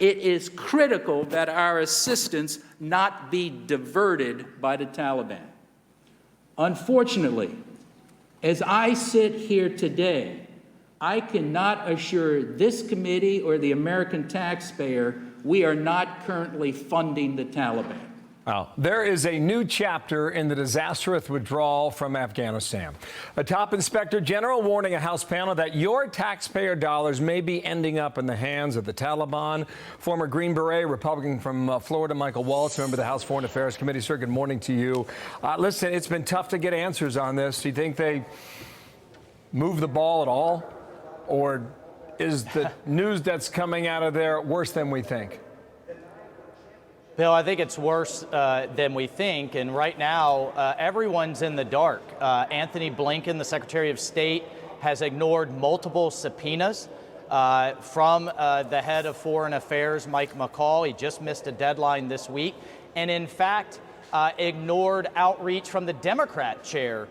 It is critical that our assistance not be diverted by the Taliban. Unfortunately, as I sit here today, I cannot assure this committee or the American taxpayer we are not currently funding the Taliban. Wow. There is a new chapter in the disastrous withdrawal from Afghanistan. A top inspector general warning a House panel that your taxpayer dollars may be ending up in the hands of the Taliban. Former Green Beret Republican from Florida, Michael Waltz, member of the House Foreign Affairs Committee. Sir, good morning to you. Listen, it's been tough to get answers on this. Do you think they move the ball at all? Or is the news that's coming out of there worse than we think? Bill, I think it's worse than we think, and right now everyone's in the dark. Anthony Blinken, the Secretary of State, has ignored multiple subpoenas from the head of Foreign Affairs, Mike McCall. He just missed a deadline this week, and in fact ignored outreach from the Democrat chair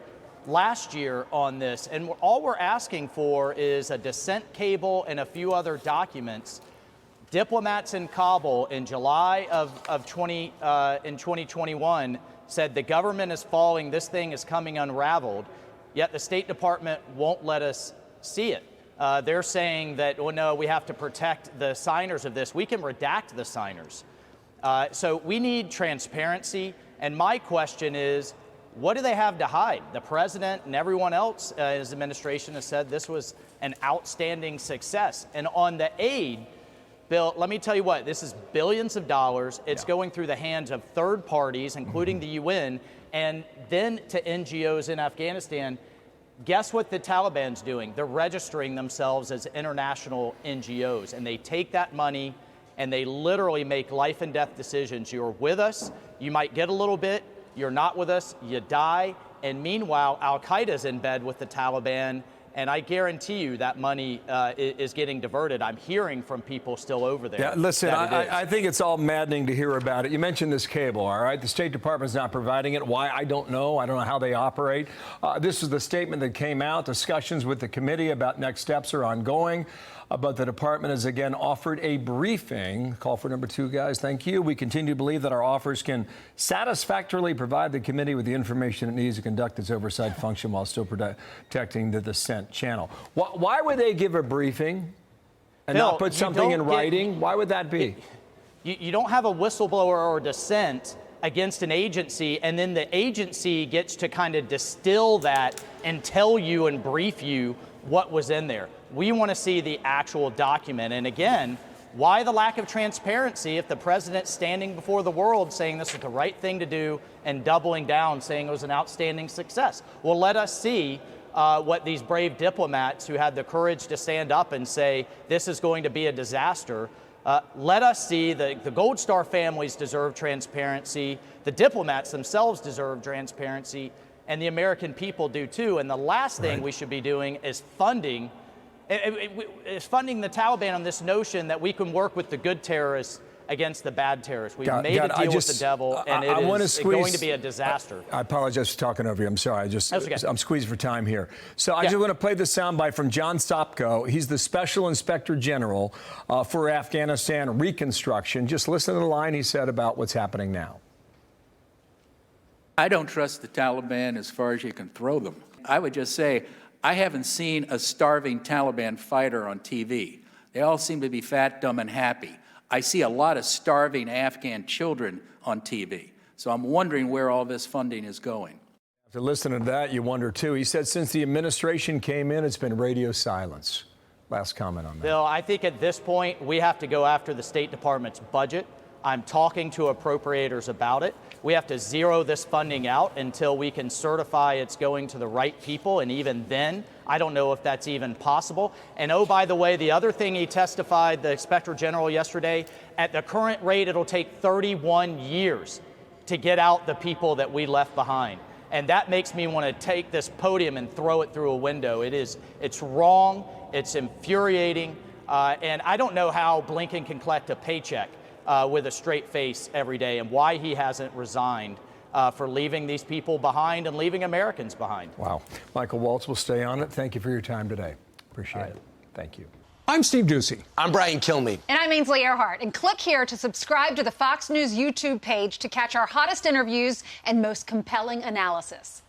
last year on this. And all we're asking for is a dissent cable and a few other documents. Diplomats in Kabul in July in 2021 said the government is falling, this thing is coming unraveled, yet the State Department won't let us see it. They're saying that, well, no, we have to protect the signers of this. We can redact the signers. So we need transparency, and my question is, what do they have to hide? The president and everyone else in his administration has said this was an outstanding success. And on the aid, Bill, let me tell you what, this is billions of dollars. It's going through the hands of third parties, including the UN, and then to NGOs in Afghanistan. Guess what the Taliban's doing? They're registering themselves as international NGOs, and they take that money and they literally make life and death decisions. You're with us, you might get a little bit, you're not with us, you die. And meanwhile, Al-Qaeda's in bed with the Taliban, and I guarantee you that money is getting diverted. I'm hearing from people still over there. Yeah, listen, I think it's all maddening to hear about it. You mentioned this cable, all right? The State Department's not providing it. Why? I don't know. I don't know how they operate. This is the statement that came out. Discussions with the committee about next steps are ongoing. But the department has again offered a briefing. Call for number 2, guys. Thank you. We continue to believe that our offers can satisfactorily provide the committee with the information it needs to conduct its oversight function while still protecting the dissent channel. Why would they give a briefing and Bill, not put something in writing? Why would that be? You don't have a whistleblower or dissent against an agency, and then the agency gets to kind of distill that and tell you and brief you what was in there. We want to see the actual document. And again, why the lack of transparency if the president's standing before the world saying this was the right thing to do and doubling down, saying it was an outstanding success? Well, let us see what these brave diplomats who had the courage to stand up and say this is going to be a disaster. Let us see the Gold Star families deserve transparency, the diplomats themselves deserve transparency, and the American people do too. And the last thing we should be doing is funding the Taliban on this notion that we can work with the good terrorists against the bad terrorists. We've made a deal with the devil, and it is going to be a disaster. I apologize for talking over you. I'm sorry. I'm squeezed for time here. So I just want to play the soundbite from John Sopko. He's the Special Inspector General for Afghanistan Reconstruction. Just listen to the line he said about what's happening now. I don't trust the Taliban as far as you can throw them. I would just say, I haven't seen a starving Taliban fighter on TV. They all seem to be fat, dumb, and happy. I see a lot of starving Afghan children on TV. So I'm wondering where all this funding is going. After listening to that, you wonder, too. He said since the administration came in, it's been radio silence. Last comment on that. Bill, I think at this point, we have to go after the State Department's budget. I'm talking to appropriators about it. We have to zero this funding out until we can certify it's going to the right people, and even then, I don't know if that's even possible. And oh, by the way, the other thing he testified, the Inspector General yesterday, at the current rate, it'll take 31 years to get out the people that we left behind. And that makes me want to take this podium and throw it through a window. It's wrong, it's infuriating, and I don't know how Blinken can collect a paycheck with a straight face every day, and why he hasn't resigned for leaving these people behind and leaving Americans behind. Wow. Michael Waltz will stay on it. Thank you for your time today. Appreciate it. Thank you. I'm Steve Ducey. I'm Brian Kilmeade. And I'm Ainsley Earhart. And click here to subscribe to the Fox News YouTube page to catch our hottest interviews and most compelling analysis.